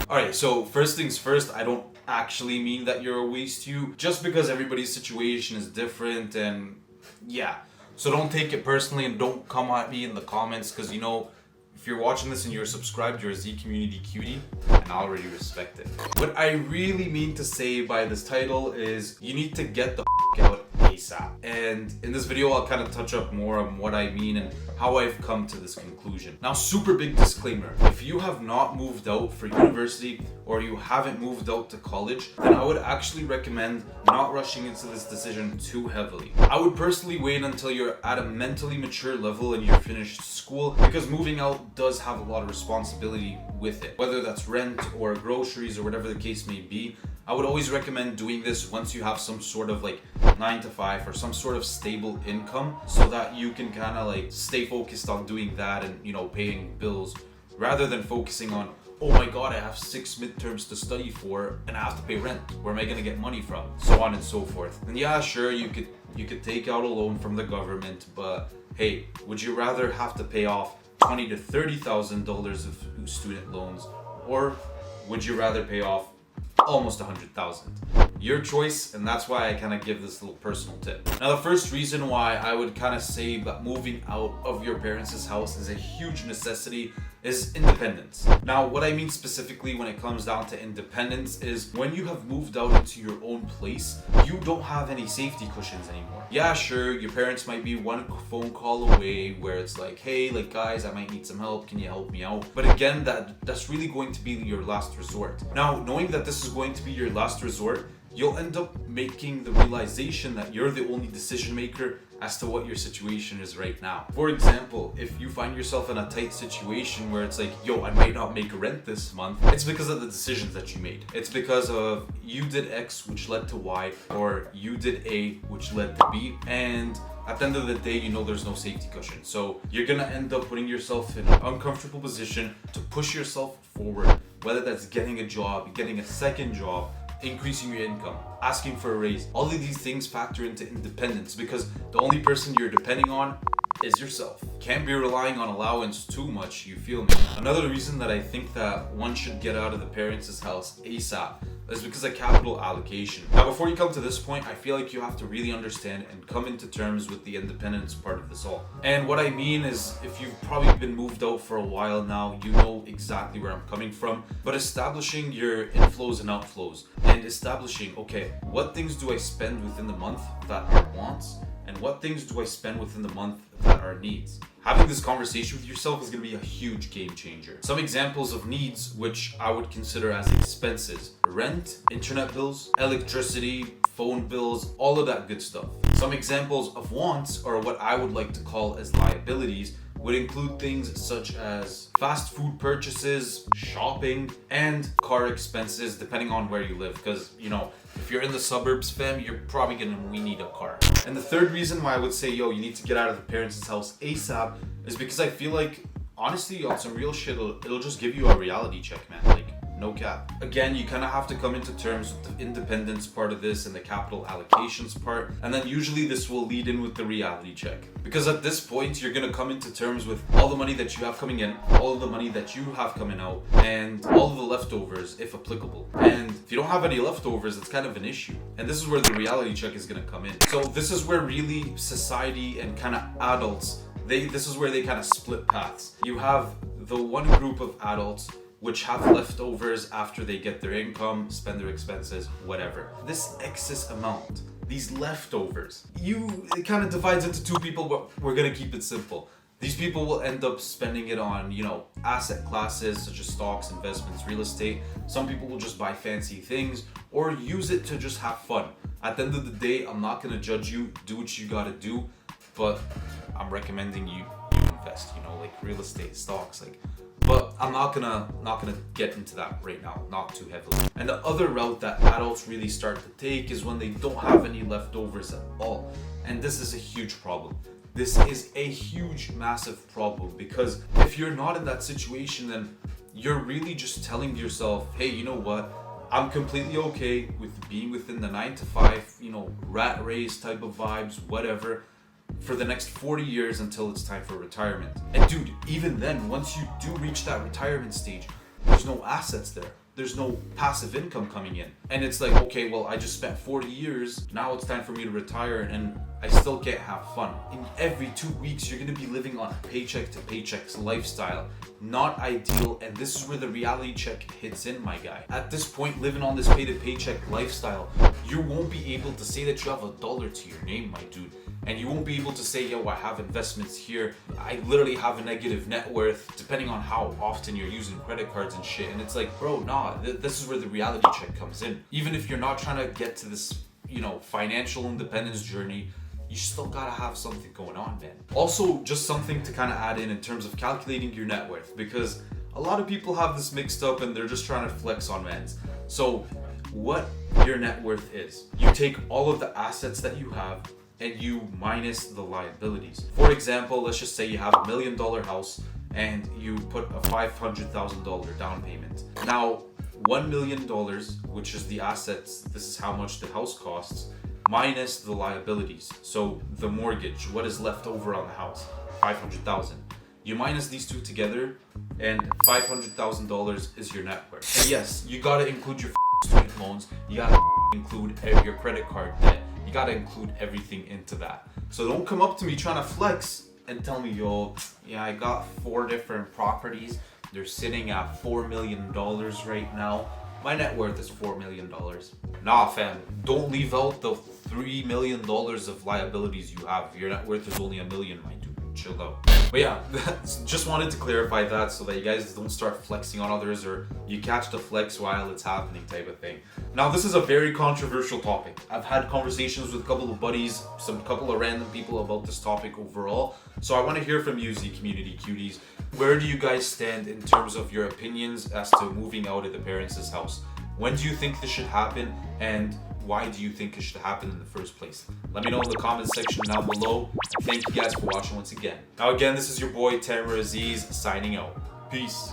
Alright, so first things first, I don't actually mean that you're a wasteyute, just because everybody's situation is different, and yeah. So don't take it personally and don't come at me in the comments, because you know, if you're watching this and you're subscribed, you're a Z community cutie, and I already respect it. What I really mean to say by this title is you need to get the out ASAP. And in this video, I'll kind of touch up more on what I mean and how I've come to this conclusion. Now, super big disclaimer. If you have not moved out for university or you haven't moved out to college, then I would actually recommend not rushing into this decision too heavily. I would personally wait until you're at a mentally mature level and you're finished school, because moving out does have a lot of responsibility with it. Whether that's rent or groceries or whatever the case may be, I would always recommend doing this once you have some sort of like 9 to 5 or some sort of stable income, so that you can kind of like stay focused on doing that and, you know, paying bills, rather than focusing on, oh my god, I have 6 midterms to study for and I have to pay rent. Where am I gonna get money from? So on and so forth. And yeah, sure, you could take out a loan from the government, but hey, would you rather have to pay off $20,000 to $30,000 of student loans, or would you rather pay off almost 100,000? Your choice, and that's why I kind of give this little personal tip. Now, the first reason why I would kind of say that moving out of your parents' house is a huge necessity is independence. Now, what I mean specifically when it comes down to independence is when you have moved out into your own place, you don't have any safety cushions anymore. Yeah, sure, your parents might be one phone call away where it's like, hey, like guys, I might need some help, can you help me out? But again, that's really going to be your last resort. Now, knowing that this is going to be your last resort, you'll end up making the realization that you're the only decision maker as to what your situation is right now. For example, if you find yourself in a tight situation where it's like, yo, I might not make rent this month, it's because of the decisions that you made. It's because of you did X, which led to Y, or you did A, which led to B, and at the end of the day, you know there's no safety cushion. So you're gonna end up putting yourself in an uncomfortable position to push yourself forward, whether that's getting a job, getting a second job, increasing your income, asking for a raise. All of these things factor into independence, because the only person you're depending on is yourself. Can't be relying on allowance too much, you feel me? Another reason that I think that one should get out of the parents' house ASAP is because of capital allocation. Now, before you come to this point, I feel like you have to really understand and come into terms with the independence part of this all. And what I mean is, if you've probably been moved out for a while now, you know exactly where I'm coming from. But establishing your inflows and outflows, and establishing, okay, what things do I spend within the month that are wants, and what things do I spend within the month that are needs? Having this conversation with yourself is going to be a huge game changer. Some examples of needs, which I would consider as expenses: rent, internet bills, electricity, phone bills, all of that good stuff. Some examples of wants, or what I would like to call as liabilities, would include things such as fast food purchases, shopping, and car expenses, depending on where you live. Because, you know, if you're in the suburbs, fam, you're probably we need a car. And the third reason why I would say, yo, you need to get out of the parents' house ASAP is because I feel like, honestly, on some real shit, it'll just give you a reality check, man. Like, no cap. Again, you kind of have to come into terms with the independence part of this and the capital allocations part, and then usually this will lead in with the reality check. Because at this point, you're gonna come into terms with all the money that you have coming in, all of the money that you have coming out, and all of the leftovers, if applicable. And if you don't have any leftovers, it's kind of an issue. And this is where the reality check is gonna come in. So this is where really society and kind of adults, this is where they kind of split paths. You have the one group of adults which have leftovers after they get their income, spend their expenses, whatever. This excess amount, these leftovers, it kind of divides into two people, but we're gonna keep it simple. These people will end up spending it on, you know, asset classes such as stocks, investments, real estate. Some people will just buy fancy things or use it to just have fun. At the end of the day, I'm not gonna judge you, do what you gotta do, but I'm recommending you invest, you know, like real estate, stocks, like. But I'm not gonna get into that right now, not too heavily. And the other route that adults really start to take is when they don't have any leftovers at all. And this is a huge problem. This is a huge, massive problem, because if you're not in that situation, then you're really just telling yourself, hey, you know what? I'm completely okay with being within the 9 to 5, you know, rat race type of vibes, whatever, for the next 40 years until it's time for retirement. And dude, even then, once you do reach that retirement stage, there's no assets there. there's no passive income coming in. And it's like, okay, well, I just spent 40 years, now it's time for me to retire and I still can't have fun. In every 2 weeks, you're gonna be living on a paycheck to paycheck lifestyle. Not ideal, and this is where the reality check hits in, my guy. At this point, living on this pay to paycheck lifestyle, you won't be able to say that you have $1 to your name, my dude. And you won't be able to say, yo, I have investments here. I literally have a negative net worth, depending on how often you're using credit cards and shit. And it's like, bro, nah, this is where the reality check comes in. Even if you're not trying to get to this, financial independence journey, you still gotta have something going on, man. Also, just something to kind of add in terms of calculating your net worth, because a lot of people have this mixed up and they're just trying to flex on mans. So, what your net worth is, you take all of the assets that you have and you minus the liabilities. For example, let's just say you have $1 million house and you put a $500,000 down payment. Now, $1 million, which is the assets, this is how much the house costs, minus the liabilities. So the mortgage, what is left over on the house, $500,000. You minus these two together and $500,000 is your net worth. And yes, you gotta include your student loans, you gotta include your credit card debt, you gotta include everything into that. So don't come up to me trying to flex and tell me, yo, yeah, I got 4 different properties, they're sitting at $4 million right now. My net worth is $4 million. Nah, fam, don't leave out the $3 million of liabilities you have. Your net worth is only $1 million, my dude. Chill out. But yeah, just wanted to clarify that so that you guys don't start flexing on others or you catch the flex while it's happening type of thing. Now, this is a very controversial topic. I've had conversations with a couple of buddies, couple of random people about this topic overall. So I want to hear from you, Z community cuties. Where do you guys stand in terms of your opinions as to moving out of the parents' house? When do you think this should happen, and why do you think it should happen in the first place? Let me know in the comment section down below. Thank you guys for watching once again. Now again, this is your boy Tamara Aziz signing out. Peace.